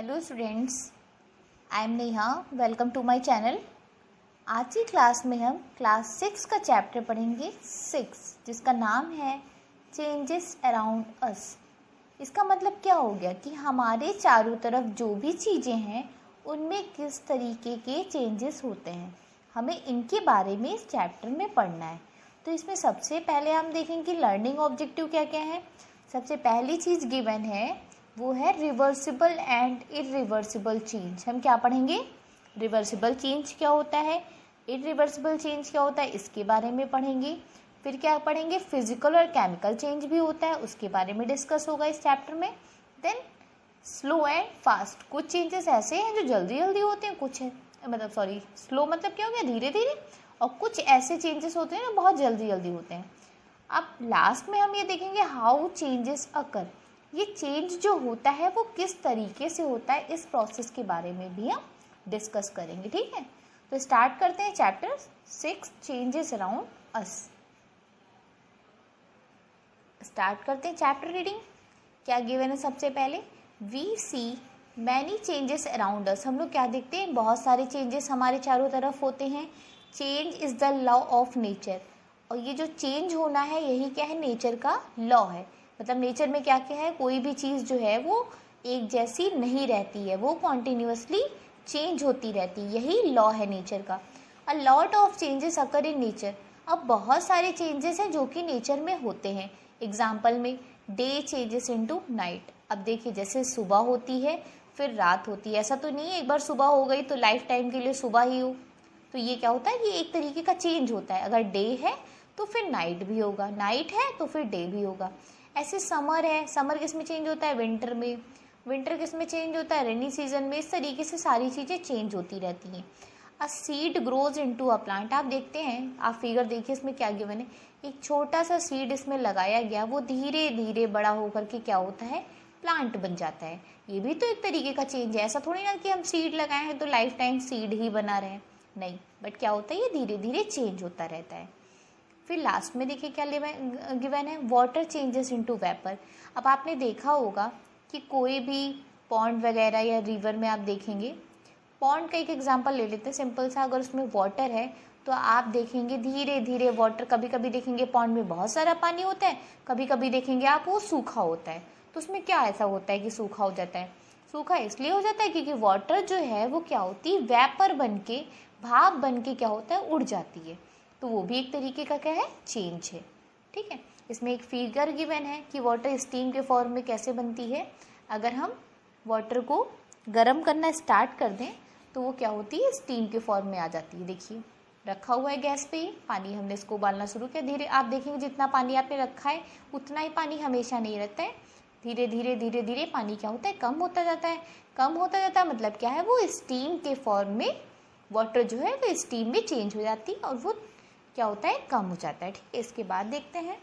Hello students, I am Neha. Welcome to my channel. आज की class में हम क्लास 6 का चैप्टर पढ़ेंगे 6, जिसका नाम है चेंजेस अराउंड अस। इसका मतलब क्या हो गया कि हमारे चारों तरफ जो भी चीज़ें हैं उनमें किस तरीके के चेंजेस होते हैं, हमें इनके बारे में इस चैप्टर में पढ़ना है। तो इसमें सबसे पहले हम देखेंगे कि लर्निंग ऑब्जेक्टिव क्या क्या है। सबसे पहली चीज़ गिवन है वो है रिवर्सिबल एंड इरिवर्सिबल चेंज। हम क्या पढ़ेंगे? रिवर्सिबल चेंज क्या होता है, इरिवर्सिबल चेंज क्या होता है, इसके बारे में पढ़ेंगे। फिर क्या पढ़ेंगे? फिजिकल और केमिकल चेंज भी होता है, उसके बारे में डिस्कस होगा इस चैप्टर में। देन स्लो एंड फास्ट, कुछ चेंजेस ऐसे हैं जो जल्दी जल्दी होते हैं, कुछ है स्लो मतलब क्या हो गया, धीरे धीरे, और कुछ ऐसे चेंजेस होते हैं जो बहुत जल्दी जल्दी होते हैं। अब लास्ट में हम ये देखेंगे हाउ चेंजेस अकर, ये चेंज जो होता है वो किस तरीके से होता है, इस प्रोसेस के बारे में भी हम डिस्कस करेंगे। ठीक है, तो स्टार्ट करते हैं chapter 6 changes around us. Start करते हैं चैप्टर रीडिंग। क्या गिवन है? सबसे पहले we see many changes around us. हम लोग क्या देखते हैं? बहुत सारे चेंजेस हमारे चारों तरफ होते हैं। Change is the law of nature, और ये जो चेंज होना है यही क्या है? नेचर का लॉ है। मतलब नेचर में क्या क्या है, कोई भी चीज़ जो है वो एक जैसी नहीं रहती है, वो कॉन्टिन्यूसली चेंज होती रहती है, यही लॉ है नेचर का। A lot of changes occur in nature. अब बहुत सारे चेंजेस हैं जो कि नेचर में होते हैं। एग्जाम्पल में डे चेंजेस इनटू नाइट। अब देखिए, जैसे सुबह होती है फिर रात होती है, ऐसा तो नहीं है एक बार सुबह हो गई तो लाइफ टाइम के लिए सुबह ही हो। तो ये क्या होता है? ये एक तरीके का चेंज होता है। अगर डे है तो फिर नाइट भी होगा, नाइट है तो फिर डे भी होगा। ऐसे समर है, समर किस में चेंज होता है? विंटर में। विंटर किस में चेंज होता है? रेनी सीजन में। इस तरीके से सारी चीज़ें चेंज होती रहती हैं। A seed grows into a plant. आप देखते हैं, आप फिगर देखिए, इसमें क्या गिवन है, एक छोटा सा सीड इसमें लगाया गया, वो धीरे धीरे बड़ा होकर के क्या होता है? प्लांट बन जाता है। ये भी तो एक तरीके का चेंज है। ऐसा थोड़ी ना कि हम सीड लगाए हैं तो लाइफ टाइम सीड ही बना रहे हैं, नहीं, बट क्या होता है, ये धीरे धीरे चेंज होता रहता है। फिर लास्ट में देखिए क्या गिवन है, वाटर चेंजेस इनटू वेपर। अब आपने देखा होगा कि कोई भी पॉन्ड वगैरह या रिवर में आप देखेंगे, पॉन्ड का एक एग्जांपल ले लेते हैं सिंपल सा। अगर उसमें वाटर है तो आप देखेंगे धीरे धीरे वाटर, कभी कभी देखेंगे पॉन्ड में बहुत सारा पानी होता है, कभी कभी देखेंगे आप वो सूखा होता है। तो उसमें क्या ऐसा होता है कि सूखा हो जाता है? सूखा इसलिए हो जाता है क्योंकि वाटर जो है वो क्या होती है? वेपर बन के, भाप बन के क्या होता है? उड़ जाती है। तो वो भी एक तरीके का क्या है? चेंज है। ठीक है, इसमें एक फिगर गिवन है कि वाटर स्टीम के फॉर्म में कैसे बनती है। अगर हम वाटर को गर्म करना स्टार्ट कर दें तो वो क्या होती है? स्टीम के फॉर्म में आ जाती है। देखिए, रखा हुआ है गैस पे पानी, हमने इसको उबालना शुरू किया, धीरे आप देखेंगे जितना पानी आपने रखा है उतना ही पानी हमेशा नहीं रहता है। धीरे धीरे धीरे धीरे पानी क्या होता है? कम होता जाता है। कम होता जाता है मतलब क्या है? वो स्टीम के फॉर्म में वाटर जो है वो स्टीम में चेंज हो जाती है और वो क्या होता है? कम हो जाता है। ठीक है, इसके बाद देखते हैं,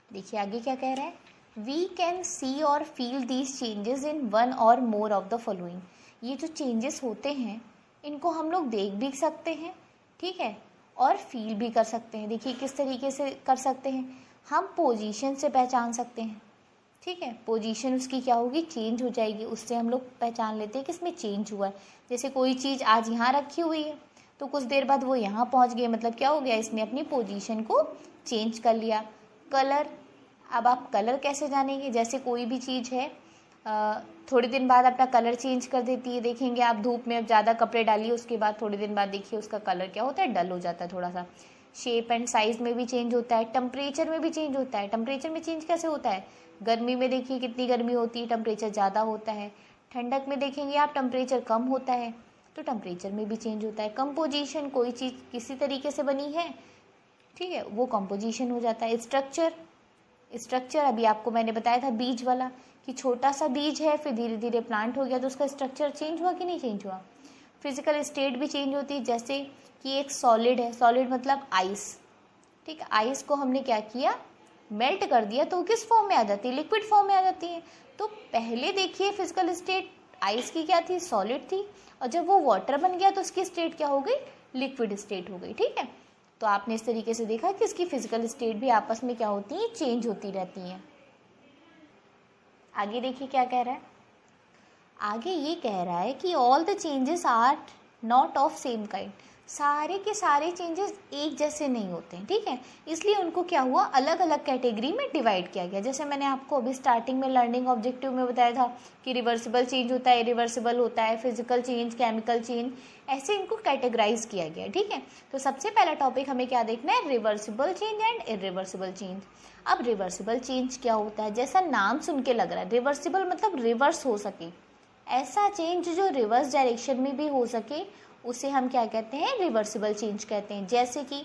देखिए आगे क्या कह रहा है, वी कैन सी और feel these changes in one और मोर ऑफ द फॉलोइंग। ये जो चेंजेस होते हैं इनको हम लोग देख भी सकते हैं, ठीक है, और फील भी कर सकते हैं। देखिए किस तरीके से कर सकते हैं, हम पोजीशन से पहचान सकते हैं। ठीक है, पोजीशन उसकी क्या होगी? चेंज हो जाएगी, उससे हम लोग पहचान लेते हैं कि इसमें चेंज हुआ है। जैसे कोई चीज़ आज यहाँ रखी हुई है तो कुछ देर बाद वो यहाँ पहुँच गई, मतलब क्या हो गया? इसने अपनी पोजीशन को चेंज कर लिया। कलर, अब आप कलर कैसे जानेंगे? जैसे कोई भी चीज़ है थोड़ी दिन बाद अपना कलर चेंज कर देती है। देखेंगे आप धूप में ज़्यादा कपड़े डालिए, उसके बाद थोड़ी दिन बाद देखिए उसका कलर क्या होता है? डल हो जाता है थोड़ा सा। शेप एंड साइज़ में भी चेंज होता है, टेम्परेचर में भी चेंज होता है। टेम्परेचर में चेंज कैसे होता है? गर्मी में देखिए कितनी गर्मी होती है, टेम्परेचर ज़्यादा होता है। ठंडक में देखेंगे आप टेम्परेचर कम होता है, तो टेम्परेचर में भी चेंज होता है। कंपोजिशन, कोई चीज़ किसी तरीके से बनी है, ठीक है, वो कंपोजिशन हो जाता है। स्ट्रक्चर, स्ट्रक्चर अभी आपको मैंने बताया था बीज वाला, कि छोटा सा बीज है फिर धीरे धीरे प्लांट हो गया तो उसका स्ट्रक्चर चेंज हुआ कि नहीं चेंज हुआ। फिजिकल स्टेट भी चेंज होती है, जैसे कि एक सॉलिड है, सॉलिड मतलब आइस, ठीक है, आइस को हमने क्या किया? मेल्ट कर दिया तो किस फॉर्म में आ जाती है? लिक्विड फॉर्म में आ जाती है। तो पहले देखिए फिजिकल स्टेट आइस की क्या थी? सॉलिड थी, और जब वो वाटर बन गया तो उसकी स्टेट क्या हो गई? लिक्विड स्टेट हो गई। ठीक है, तो आपने इस तरीके से देखा कि इसकी फिजिकल स्टेट भी आपस में क्या होती है? चेंज होती रहती हैं। आगे देखिए क्या कह रहा है। आगे ये कह रहा है कि all the changes are not of same kind, सारे के सारे चेंजेस एक जैसे नहीं होते हैं, ठीक है। इसलिए उनको क्या हुआ, अलग अलग कैटेगरी में डिवाइड किया गया। जैसे मैंने आपको अभी स्टार्टिंग में लर्निंग ऑब्जेक्टिव में बताया था कि रिवर्सिबल चेंज होता है, इरिवर्सिबल होता है, फिजिकल चेंज, केमिकल चेंज, ऐसे इनको कैटेगराइज किया गया है, ठीक है। तो सबसे पहला टॉपिक हमें क्या देखना है, reversible change and irreversible change. अब रिवर्सिबल चेंज क्या होता है, जैसा नाम सुन के लग रहा है, रिवर्सिबल मतलब रिवर्स हो सके, ऐसा चेंज जो रिवर्स डायरेक्शन में भी हो सके उसे हम क्या कहते हैं, रिवर्सिबल चेंज कहते हैं। जैसे कि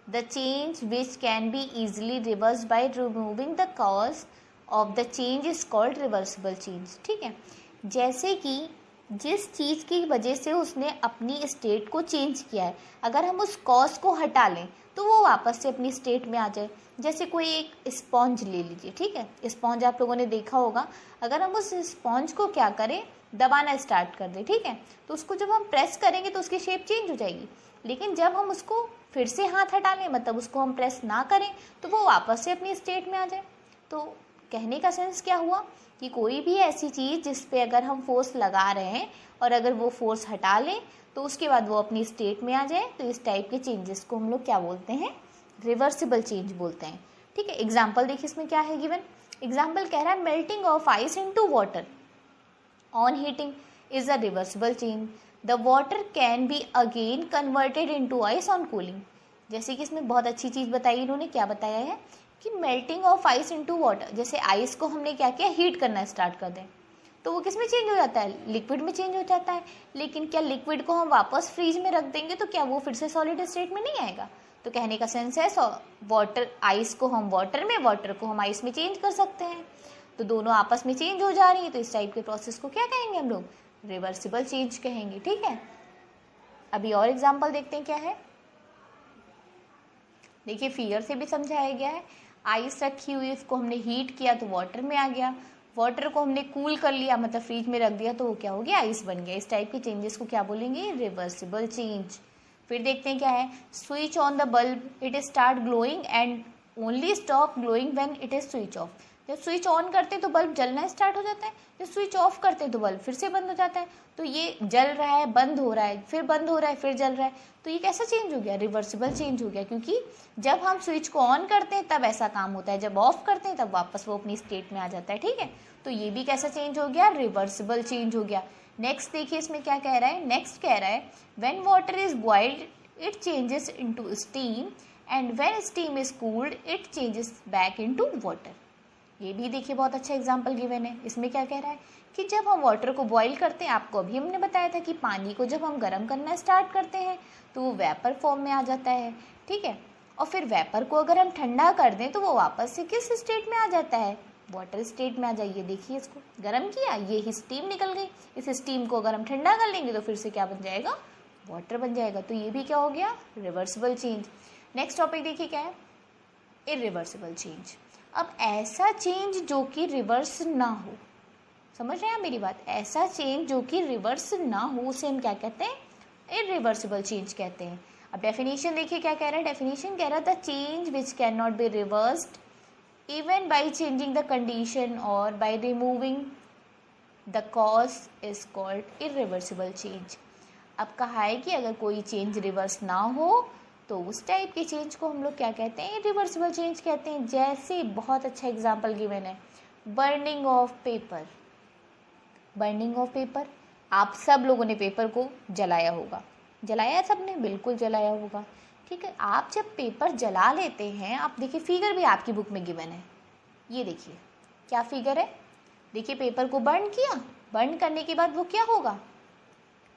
the change which can be easily reverse by removing the cause of the change is called reversible change, ठीक है। जैसे कि जिस चीज़ की वजह से उसने अपनी स्टेट को चेंज किया है, अगर हम उस कॉज को हटा लें तो वो वापस से अपनी स्टेट में आ जाए। जैसे कोई एक स्पॉन्ज ले लीजिए, ठीक है, स्पॉन्ज आप लोगों ने देखा होगा, अगर हम उस स्पॉन्ज को क्या करें, दबाना स्टार्ट कर दें, ठीक है, तो उसको जब हम प्रेस करेंगे तो उसकी शेप चेंज हो जाएगी। लेकिन जब हम उसको फिर से हाथ हटा लें, मतलब उसको हम प्रेस ना करें, तो वो वापस से अपनी स्टेट में आ जाए। तो कहने का सेंस क्या हुआ कि कोई भी ऐसी चीज़ जिस पे अगर हम फोर्स लगा रहे हैं और अगर वो फोर्स हटा लें तो उसके बाद वो अपनी स्टेट में आ जाए, तो इस टाइप के चेंजेस को हम लोग क्या बोलते हैं, रिवर्सिबल चेंज बोलते हैं, ठीक है। एग्जाम्पल देखिए इसमें क्या है गिवन। एग्जाम्पल कह रहा है melting of ice into water on heating is a reversible change, the water can be again converted into ice on cooling. जैसे कि इसमें बहुत अच्छी चीज़ बताई, इन्होंने क्या बताया है कि melting of ice into water, जैसे आइस को हमने क्या किया, हीट करना स्टार्ट कर दें तो वो किस में चेंज हो जाता है, लिक्विड में चेंज हो जाता है। लेकिन क्या लिक्विड को हम वापस फ्रीज में रख देंगे तो क्या वो फिर से सॉलिड स्टेट में नहीं आएगा। तो कहने का सेंस है वाटर, आइस को हम वाटर में, वाटर को हम आइस में चेंज कर सकते हैं, तो दोनों आपस में चेंज हो जा रही है। तो इस टाइप के प्रोसेस को क्या कहेंगे हम लोग, रिवर्सिबल चेंज कहेंगे, ठीक है। अभी और एग्जाम्पल देखते हैं क्या है। देखिए फिगर से भी समझाया गया है, आइस रखी हुई, इसको हमने हीट किया तो वाटर में आ गया, वाटर को हमने कूल कर लिया मतलब फ्रिज में रख दिया तो वो क्या हो गया, आइस बन गया। इस टाइप के चेंजेस को क्या बोलेंगे, रिवर्सिबल चेंज। फिर देखते हैं क्या है, switch on the bulb it start glowing and only stop glowing when it is switch off. जब स्विच ऑन करते हैं तो बल्ब जलना स्टार्ट हो जाता है, जब स्विच ऑफ करते हैं तो बल्ब फिर से बंद हो जाता है। तो ये जल रहा है, बंद हो रहा है, फिर बंद हो रहा है, फिर जल रहा है, तो ये कैसा चेंज हो गया, रिवर्सिबल चेंज हो गया। क्योंकि जब हम स्विच को ऑन करते हैं तब ऐसा काम होता है, जब ऑफ करते हैं तब वापस वो अपनी स्टेट में आ जाता है, ठीक है। तो ये भी कैसा चेंज हो गया, रिवर्सिबल चेंज हो गया। नेक्स्ट देखिए इसमें क्या कह रहा है, नेक्स्ट कह रहा है when water is boiled it changes into steam and when steam is cooled it changes back into water. ये भी देखिए बहुत अच्छा एग्जाम्पल गिवन है। इसमें क्या कह रहा है कि जब हम वाटर को बॉईल करते हैं, आपको अभी हमने बताया था कि पानी को जब हम गर्म करना स्टार्ट करते हैं तो वो वेपर फॉर्म में आ जाता है, ठीक है। और फिर वेपर को अगर हम ठंडा कर दें तो वो वापस से किस स्टेट में आ जाता है, वाटर स्टेट में आ जाइए। देखिए इसको गर्म किया, ये स्टीम निकल गई, इस स्टीम को अगर हम ठंडा कर लेंगे तो फिर से क्या बन जाएगा, वाटर बन जाएगा। तो ये भी क्या हो गया, रिवर्सिबल चेंज। नेक्स्ट टॉपिक देखिए क्या है, इरिवर्सिबल चेंज। अब ऐसा चेंज जो कि रिवर्स ना हो, समझ रहे हैं मेरी बात, ऐसा चेंज जो कि रिवर्स ना हो उसे हम क्या कहते हैं, इरिवर्सिबल चेंज कहते हैं। अब डेफिनेशन देखिए क्या कह रहा है, डेफिनेशन कह रहा है the change which can not be reversed even by changing the condition और by removing the cause is called irreversible change. अब कहा है कि अगर कोई चेंज रिवर्स ना हो तो उस टाइप के चेंज को हम लोग क्या कहते हैं, रिवर्सिबल चेंज कहते हैं। जैसे बहुत अच्छा एग्जांपल गिवन है, burning of paper. Burning of paper, आप सब लोगों ने पेपर को जलाया होगा, जलाया है सबने, बिल्कुल जलाया होगा, ठीक है। आप जब पेपर जला लेते हैं, आप देखिए फिगर भी आपकी बुक में गिवन है, ये देखिए क्या फिगर है, देखिए पेपर को बर्न किया, बर्न करने के बाद वो क्या होगा,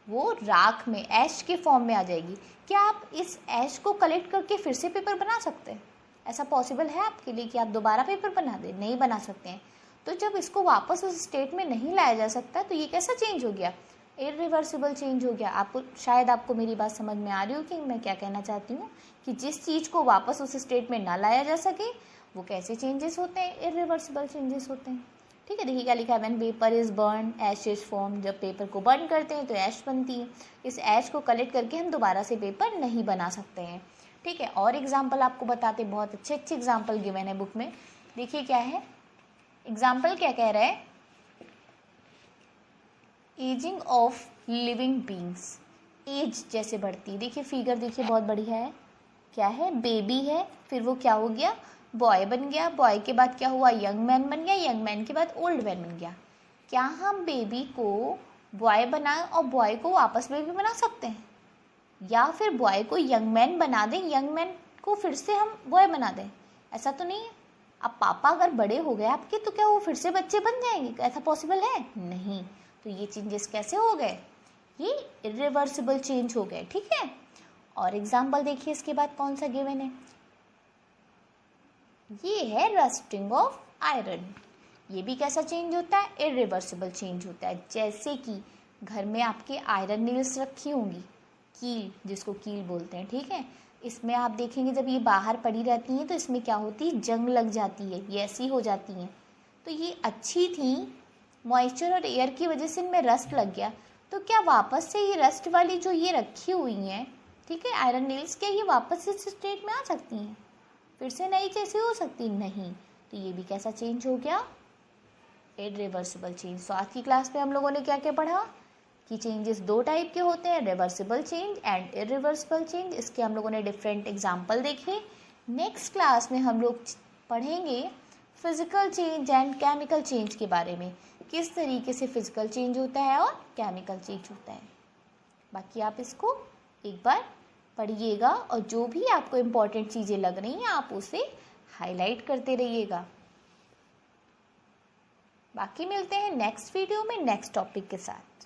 वो राख में, ऐश के फॉर्म में आ जाएगी। क्या आप इस ऐश को कलेक्ट करके फिर से पेपर बना सकते हैं, ऐसा पॉसिबल है आपके लिए कि आप दोबारा पेपर बना दें, नहीं बना सकते हैं। तो जब इसको वापस उस स्टेट में नहीं लाया जा सकता तो ये कैसा चेंज हो गया, इरिवर्सिबल चेंज हो गया। आपको शायद आपको मेरी बात समझ में आ रही हो कि मैं क्या कहना चाहती हूँ, कि जिस चीज़ को वापस उस स्टेट में ना लाया जा सके वो कैसे चेंजेस होते हैं, इरिवर्सिबल चेंजेस होते हैं, ठीक है। देखिए क्या लिखा है, when paper is burn ash is form. जब पेपर को बर्न करते हैं तो ऐश बनती है, इस ऐश को कलेक्ट करके हम दोबारा से पेपर नहीं बना सकते हैं, ठीक है। और एग्जाम्पल आपको बताते, बहुत अच्छे अच्छे एग्जाम्पल गिवन है बुक में। देखिए क्या है एग्जाम्पल, क्या कह रहा है, ageing of living beings, age जैसे बढ़ती है, देखिए फिगर देखिए बहुत बढ़िया है, क्या है, बेबी है, फिर वो क्या हो गया, बॉय बन गया, बॉय के बाद क्या हुआ, यंग मैन बन गया, यंग मैन के बाद ओल्ड मैन बन गया। क्या हम बेबी को बॉय बनाएं और बॉय को वापस बेबी बना सकते हैं, या फिर बॉय को यंग मैन बना दें, यंग मैन को फिर से हम बॉय बना दें? ऐसा तो नहीं है। अब पापा अगर बड़े हो गए आपके तो क्या वो फिर से बच्चे बन जाएंगे, ऐसा पॉसिबल है? नहीं। तो ये चेंजेस कैसे हो गए, ये इरिवर्सिबल चेंज हो गए, ठीक है। और एग्जाम्पल देखिए इसके बाद कौन सा गिवन है, ये है रस्टिंग ऑफ आयरन। ये भी कैसा चेंज होता है, इरिवर्सिबल चेंज होता है। जैसे कि घर में आपके आयरन नील्स रखी होंगी, कील जिसको कील बोलते हैं, ठीक है, इसमें आप देखेंगे जब ये बाहर पड़ी रहती हैं तो इसमें क्या होती है, जंग लग जाती है, ये ऐसी हो जाती हैं। तो ये अच्छी थी, मॉइस्चर और एयर की वजह से इनमें रस्ट लग गया, तो क्या वापस से ये रस्ट वाली जो ये रखी हुई हैं, ठीक है, आयरन नील्स, क्या ये वापस इस स्टेट में आ सकती हैं, फिर से नई जैसी हो सकती? नहीं। तो ये भी कैसा चेंज हो गया, इरिवर्सिबल चेंज। तो आज की क्लास में हम लोगों ने क्या क्या पढ़ा कि चेंजेस दो टाइप के होते हैं, reversible change and irreversible change. इसके हम लोगों ने डिफरेंट एग्जाम्पल देखे। नेक्स्ट क्लास में हम लोग पढ़ेंगे physical change and chemical change के बारे में, किस तरीके से फिजिकल चेंज होता है और केमिकल चेंज होता है। बाकी आप इसको एक बार पढ़िएगा और जो भी आपको इम्पोर्टेंट चीज़ें लग रही हैं आप उसे हाईलाइट करते रहिएगा। बाकी मिलते हैं नेक्स्ट वीडियो में नेक्स्ट टॉपिक के साथ।